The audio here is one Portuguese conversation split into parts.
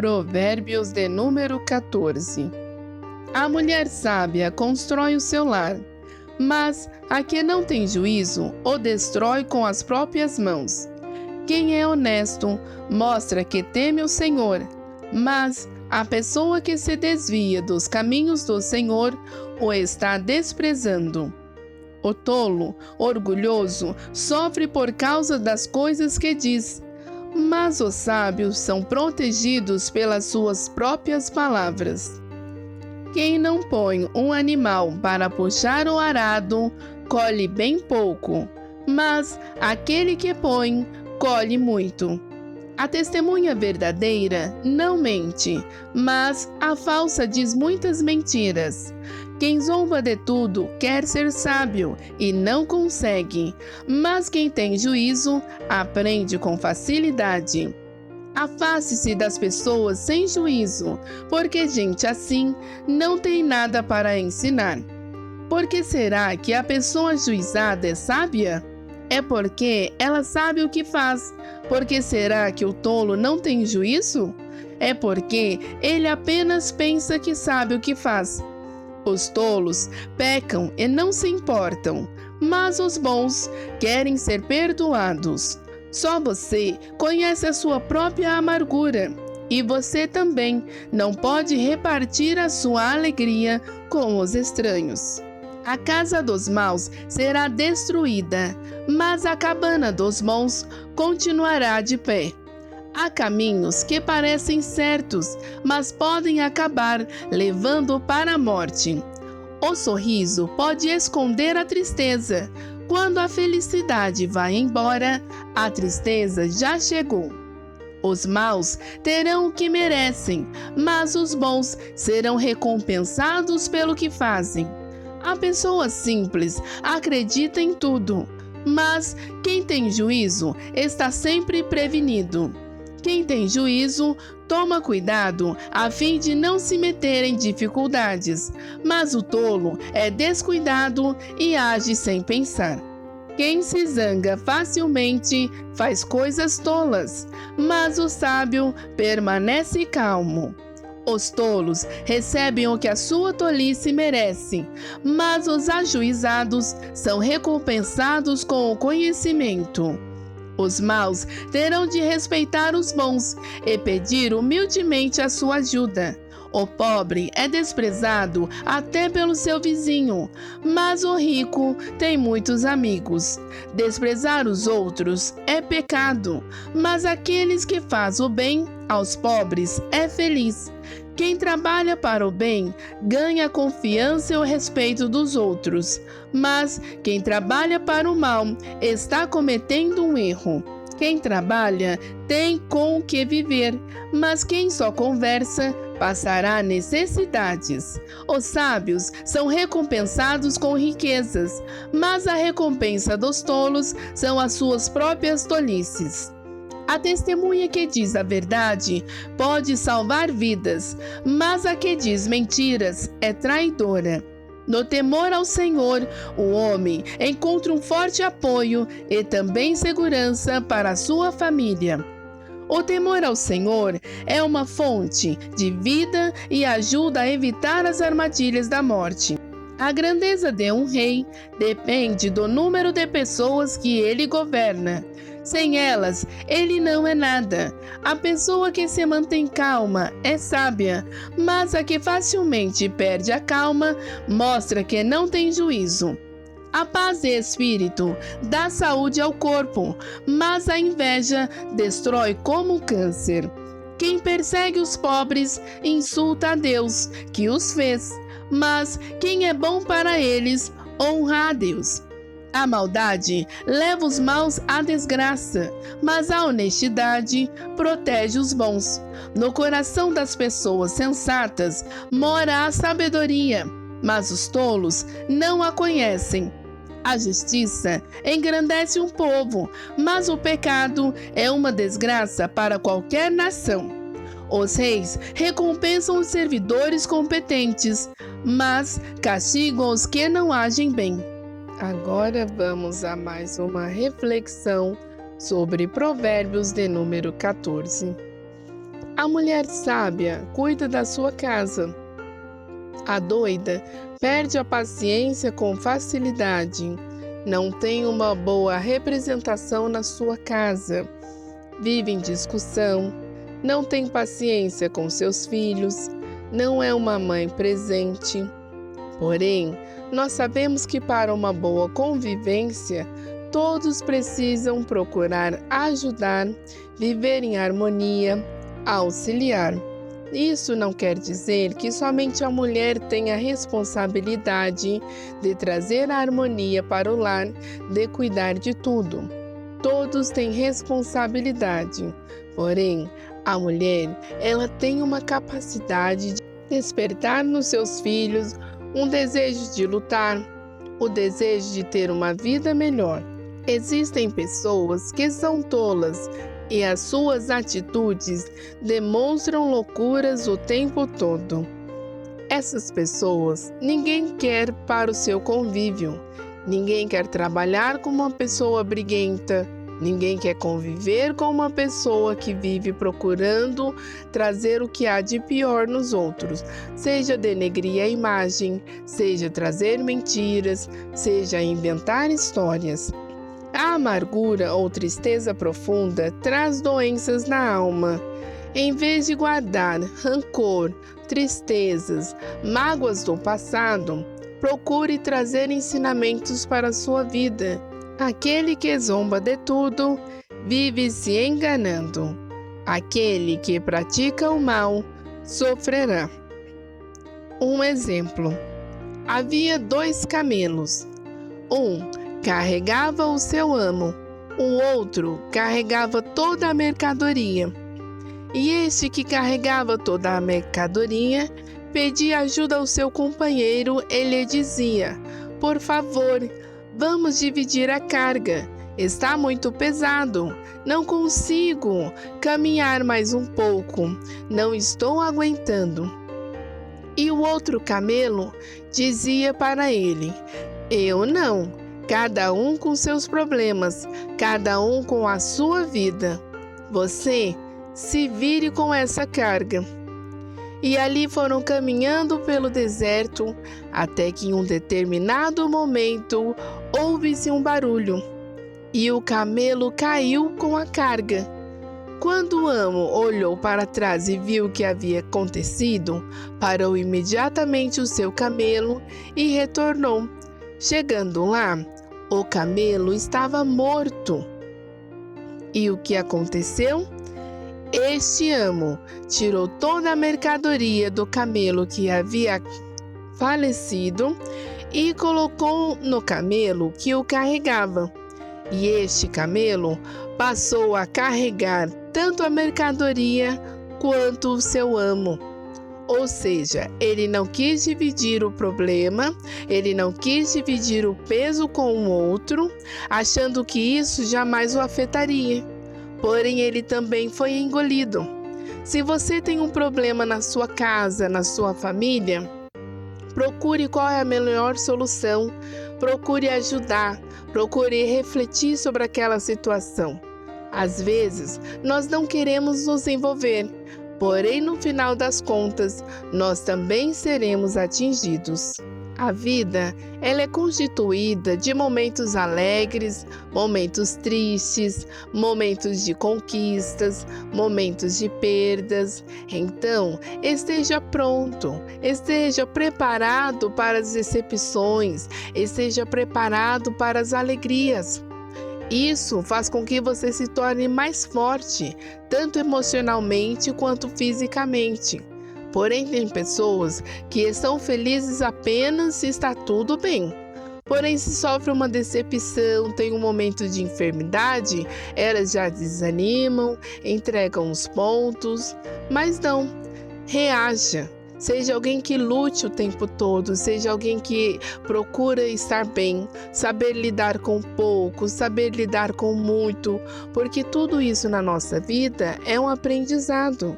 Provérbios de número 14. A mulher sábia constrói o seu lar, mas a que não tem juízo o destrói com as próprias mãos. Quem é honesto mostra que teme o Senhor, mas a pessoa que se desvia dos caminhos do Senhor o está desprezando. O tolo, orgulhoso, sofre por causa das coisas que diz, mas os sábios são protegidos pelas suas próprias palavras. Quem não põe um animal para puxar o arado, colhe bem pouco, mas aquele que põe, colhe muito. A testemunha verdadeira não mente, mas a falsa diz muitas mentiras. Quem zomba de tudo quer ser sábio e não consegue, mas quem tem juízo aprende com facilidade. Afaste-se das pessoas sem juízo, porque gente assim não tem nada para ensinar. Por que será que a pessoa ajuizada é sábia? É porque ela sabe o que faz. Por que será que o tolo não tem juízo? É porque ele apenas pensa que sabe o que faz. Os tolos pecam e não se importam, mas os bons querem ser perdoados. Só você conhece a sua própria amargura, e você também não pode repartir a sua alegria com os estranhos. A casa dos maus será destruída, mas a cabana dos bons continuará de pé. Há caminhos que parecem certos, mas podem acabar levando para a morte. O sorriso pode esconder a tristeza. Quando a felicidade vai embora, a tristeza já chegou. Os maus terão o que merecem, mas os bons serão recompensados pelo que fazem. A pessoa simples acredita em tudo, mas quem tem juízo está sempre prevenido. Quem tem juízo toma cuidado a fim de não se meter em dificuldades, mas o tolo é descuidado e age sem pensar. Quem se zanga facilmente faz coisas tolas, mas o sábio permanece calmo. Os tolos recebem o que a sua tolice merece, mas os ajuizados são recompensados com o conhecimento. Os maus terão de respeitar os bons e pedir humildemente a sua ajuda. O pobre é desprezado até pelo seu vizinho, mas o rico tem muitos amigos. Desprezar os outros é pecado, mas aqueles que fazem o bem aos pobres é feliz. Quem trabalha para o bem ganha a confiança e o respeito dos outros, mas quem trabalha para o mal está cometendo um erro. Quem trabalha tem com o que viver, mas quem só conversa passará necessidades. Os sábios são recompensados com riquezas, mas a recompensa dos tolos são as suas próprias tolices. A testemunha que diz a verdade pode salvar vidas, mas a que diz mentiras é traidora. No temor ao Senhor, o homem encontra um forte apoio e também segurança para a sua família. O temor ao Senhor é uma fonte de vida e ajuda a evitar as armadilhas da morte. A grandeza de um rei depende do número de pessoas que ele governa. Sem elas, ele não é nada. A pessoa que se mantém calma é sábia, mas a que facilmente perde a calma mostra que não tem juízo. A paz de espírito dá saúde ao corpo, mas a inveja destrói como câncer. Quem persegue os pobres insulta a Deus, que os fez, mas quem é bom para eles honra a Deus. A maldade leva os maus à desgraça, mas a honestidade protege os bons. No coração das pessoas sensatas mora a sabedoria, mas os tolos não a conhecem. A justiça engrandece um povo, mas o pecado é uma desgraça para qualquer nação. Os reis recompensam os servidores competentes, mas castigam os que não agem bem. Agora vamos a mais uma reflexão sobre Provérbios de número 14. A mulher sábia cuida da sua casa. A doida perde a paciência com facilidade. Não tem uma boa representação na sua casa. Vive em discussão. Não tem paciência com seus filhos. Não é uma mãe presente. Porém, nós sabemos que para uma boa convivência, todos precisam procurar ajudar, viver em harmonia, auxiliar. Isso não quer dizer que somente a mulher tem a responsabilidade de trazer a harmonia para o lar, de cuidar de tudo. Todos têm responsabilidade, porém, a mulher, ela tem uma capacidade de despertar nos seus filhos um desejo de lutar, o desejo de ter uma vida melhor. Existem pessoas que são tolas e as suas atitudes demonstram loucuras o tempo todo. Essas pessoas ninguém quer para o seu convívio. Ninguém quer trabalhar com uma pessoa briguenta. Ninguém quer conviver com uma pessoa que vive procurando trazer o que há de pior nos outros, seja denegrir a imagem, seja trazer mentiras, seja inventar histórias. A amargura ou tristeza profunda traz doenças na alma. Em vez de guardar rancor, tristezas, mágoas do passado, procure trazer ensinamentos para a sua vida. Aquele que zomba de tudo, vive se enganando. Aquele que pratica o mal, sofrerá. Um exemplo. Havia 2 camelos. Um carregava o seu amo, o outro carregava toda a mercadoria. E este que carregava toda a mercadoria pedia ajuda ao seu companheiro e lhe dizia: "Por favor, vamos dividir a carga. Está muito pesado. Não consigo caminhar mais um pouco. Não estou aguentando." E o outro camelo dizia para ele: "Eu não. Cada um com seus problemas, cada um com a sua vida. Você se vire com essa carga." E ali foram caminhando pelo deserto, até que em um determinado momento ouve-se um barulho, e o camelo caiu com a carga. Quando o amo olhou para trás e viu o que havia acontecido, parou imediatamente o seu camelo e retornou. Chegando lá, o camelo estava morto. E o que aconteceu? Este amo tirou toda a mercadoria do camelo que havia falecido e colocou no camelo que o carregava. E este camelo passou a carregar tanto a mercadoria quanto o seu amo. Ou seja, ele não quis dividir o problema, ele não quis dividir o peso com o outro, achando que isso jamais o afetaria. Porém, ele também foi engolido. Se você tem um problema na sua casa, na sua família, procure qual é a melhor solução, procure ajudar, procure refletir sobre aquela situação. Às vezes, nós não queremos nos envolver, porém, no final das contas, nós também seremos atingidos. A vida, ela é constituída de momentos alegres, momentos tristes, momentos de conquistas, momentos de perdas. Então, esteja pronto, esteja preparado para as decepções, esteja preparado para as alegrias. Isso faz com que você se torne mais forte, tanto emocionalmente quanto fisicamente. Porém, tem pessoas que estão felizes apenas se está tudo bem. Porém, se sofre uma decepção, tem um momento de enfermidade, elas já desanimam, entregam os pontos. Mas não, reaja. Seja alguém que lute o tempo todo, seja alguém que procura estar bem, saber lidar com pouco, saber lidar com muito, porque tudo isso na nossa vida é um aprendizado.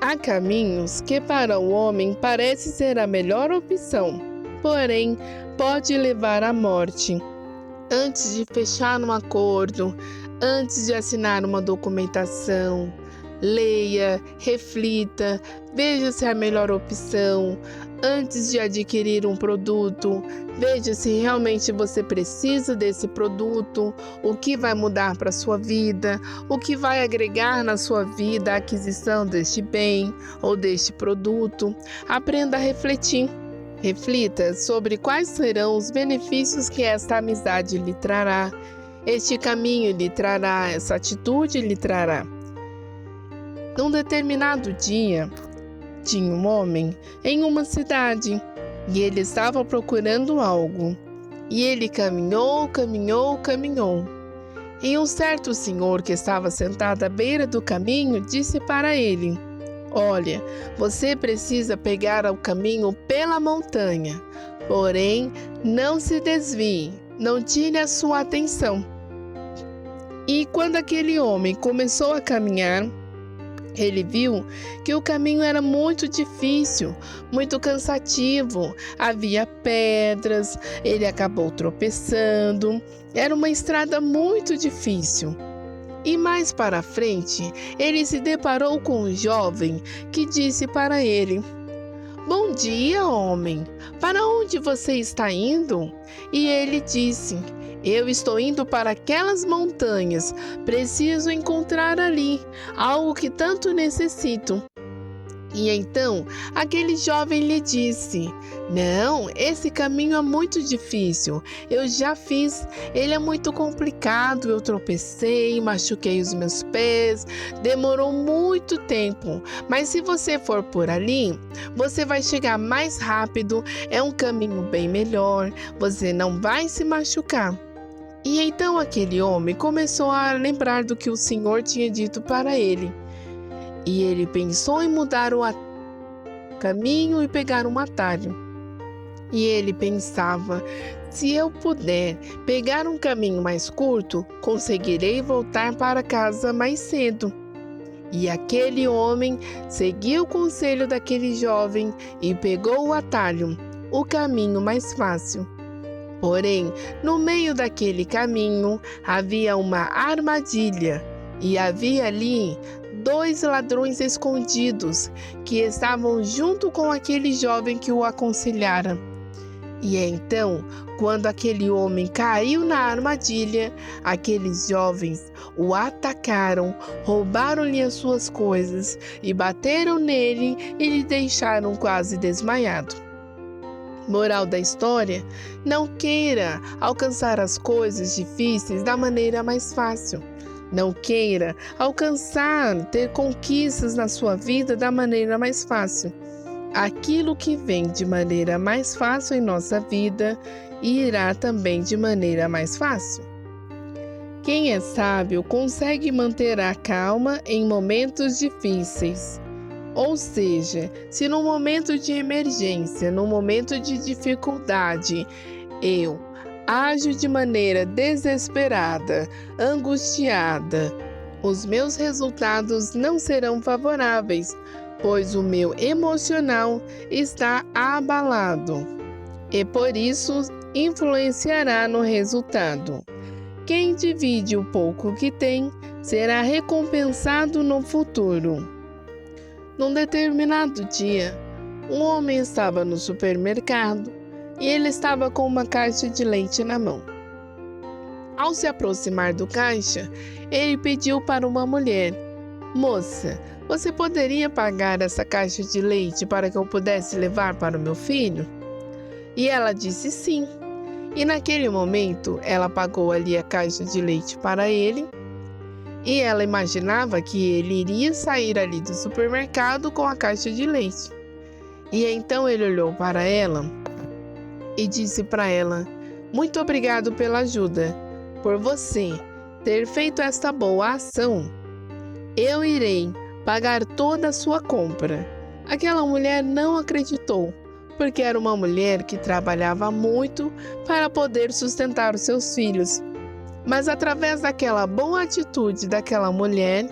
Há caminhos que para o homem parece ser a melhor opção, porém pode levar à morte. Antes de fechar um acordo, antes de assinar uma documentação, Leia, reflita, veja se é a melhor opção. Antes de adquirir um produto, veja se realmente você precisa desse produto, o que vai mudar para a sua vida, o que vai agregar na sua vida a aquisição deste bem ou deste produto. Aprenda a refletir. Reflita sobre quais serão os benefícios que esta amizade lhe trará, este caminho lhe trará, essa atitude lhe trará. Num determinado dia, tinha um homem em uma cidade e ele estava procurando algo. E ele caminhou. E um certo senhor que estava sentado à beira do caminho disse para ele: Olha, você precisa pegar o caminho pela montanha, porém não se desvie, não tire a sua atenção. E quando aquele homem começou a caminhar, ele viu que o caminho era muito difícil, muito cansativo, havia pedras, ele acabou tropeçando, era uma estrada muito difícil. E mais para frente, ele se deparou com um jovem que disse para ele: Bom dia, homem, para onde você está indo? E ele disse: Eu estou indo para aquelas montanhas, preciso encontrar ali algo que tanto necessito. E então aquele jovem lhe disse: Não, esse caminho é muito difícil, eu já fiz, ele é muito complicado, eu tropecei, machuquei os meus pés, demorou muito tempo, mas se você for por ali, você vai chegar mais rápido, é um caminho bem melhor, você não vai se machucar. E então aquele homem começou a lembrar do que o Senhor tinha dito para ele. E ele pensou em mudar o caminho e pegar um atalho. E ele pensava: se eu puder pegar um caminho mais curto, conseguirei voltar para casa mais cedo. E aquele homem seguiu o conselho daquele jovem e pegou o atalho, o caminho mais fácil. Porém, no meio daquele caminho havia uma armadilha e havia ali 2 ladrões escondidos que estavam junto com aquele jovem que o aconselhara. E então, quando aquele homem caiu na armadilha, aqueles jovens o atacaram, roubaram-lhe as suas coisas e bateram nele e lhe deixaram quase desmaiado. Moral da história: não queira alcançar as coisas difíceis da maneira mais fácil. Não queira alcançar, ter conquistas na sua vida da maneira mais fácil. Aquilo que vem de maneira mais fácil em nossa vida irá também de maneira mais fácil. Quem é sábio consegue manter a calma em momentos difíceis. Ou seja, se no momento de emergência, no momento de dificuldade, eu ajo de maneira desesperada, angustiada, os meus resultados não serão favoráveis, pois o meu emocional está abalado e por isso influenciará no resultado. Quem divide o pouco que tem será recompensado no futuro. Num determinado dia, um homem estava no supermercado e ele estava com uma caixa de leite na mão. Ao se aproximar do caixa, ele pediu para uma mulher: Moça, você poderia pagar essa caixa de leite para que eu pudesse levar para o meu filho? E ela disse sim. E naquele momento, ela pagou ali a caixa de leite para ele. E ela imaginava que ele iria sair ali do supermercado com a caixa de leite. E então ele olhou para ela e disse para ela: Muito obrigado pela ajuda. Por você ter feito esta boa ação, eu irei pagar toda a sua compra. Aquela mulher não acreditou, porque era uma mulher que trabalhava muito para poder sustentar os seus filhos. Mas através daquela boa atitude daquela mulher,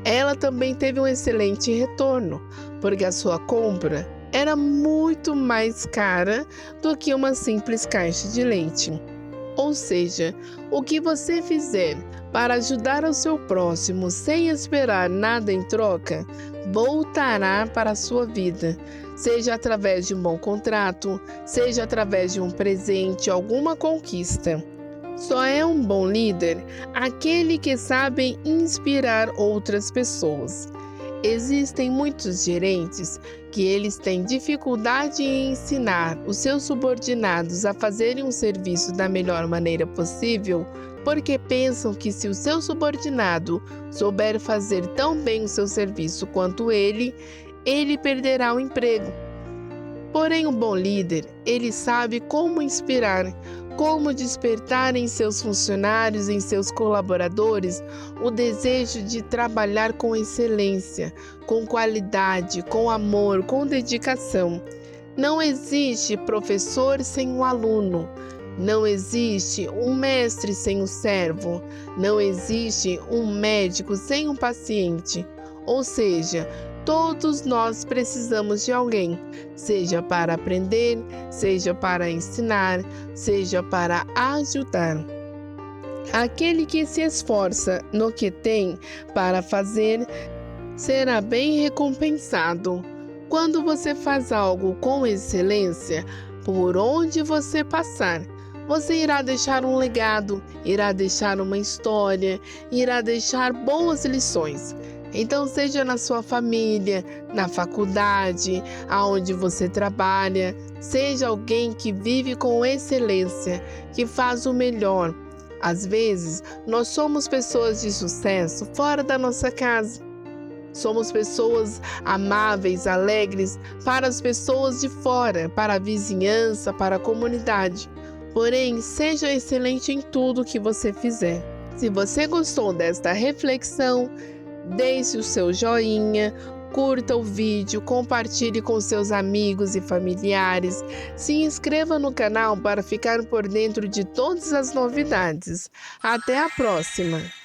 ela também teve um excelente retorno, porque a sua compra era muito mais cara do que uma simples caixa de leite. Ou seja, o que você fizer para ajudar o seu próximo sem esperar nada em troca, voltará para a sua vida, seja através de um bom contrato, seja através de um presente, alguma conquista. Só é um bom líder aquele que sabe inspirar outras pessoas. Existem muitos gerentes que eles têm dificuldade em ensinar os seus subordinados a fazerem um serviço da melhor maneira possível, porque pensam que se o seu subordinado souber fazer tão bem o seu serviço quanto ele perderá o emprego. Porém, um bom líder, ele sabe como inspirar, como despertar em seus funcionários, em seus colaboradores, o desejo de trabalhar com excelência, com qualidade, com amor, com dedicação. Não existe professor sem um aluno, não existe um mestre sem um servo, não existe um médico sem um paciente. Ou seja, todos nós precisamos de alguém, seja para aprender, seja para ensinar, seja para ajudar. Aquele que se esforça no que tem para fazer será bem recompensado. Quando você faz algo com excelência, por onde você passar, você irá deixar um legado, irá deixar uma história, irá deixar boas lições. Então, seja na sua família, na faculdade, aonde você trabalha, seja alguém que vive com excelência, que faz o melhor. Às vezes, nós somos pessoas de sucesso fora da nossa casa. Somos pessoas amáveis, alegres para as pessoas de fora, para a vizinhança, para a comunidade. Porém, seja excelente em tudo que você fizer. Se você gostou desta reflexão, deixe o seu joinha, curta o vídeo, compartilhe com seus amigos e familiares, se inscreva no canal para ficar por dentro de todas as novidades. Até a próxima!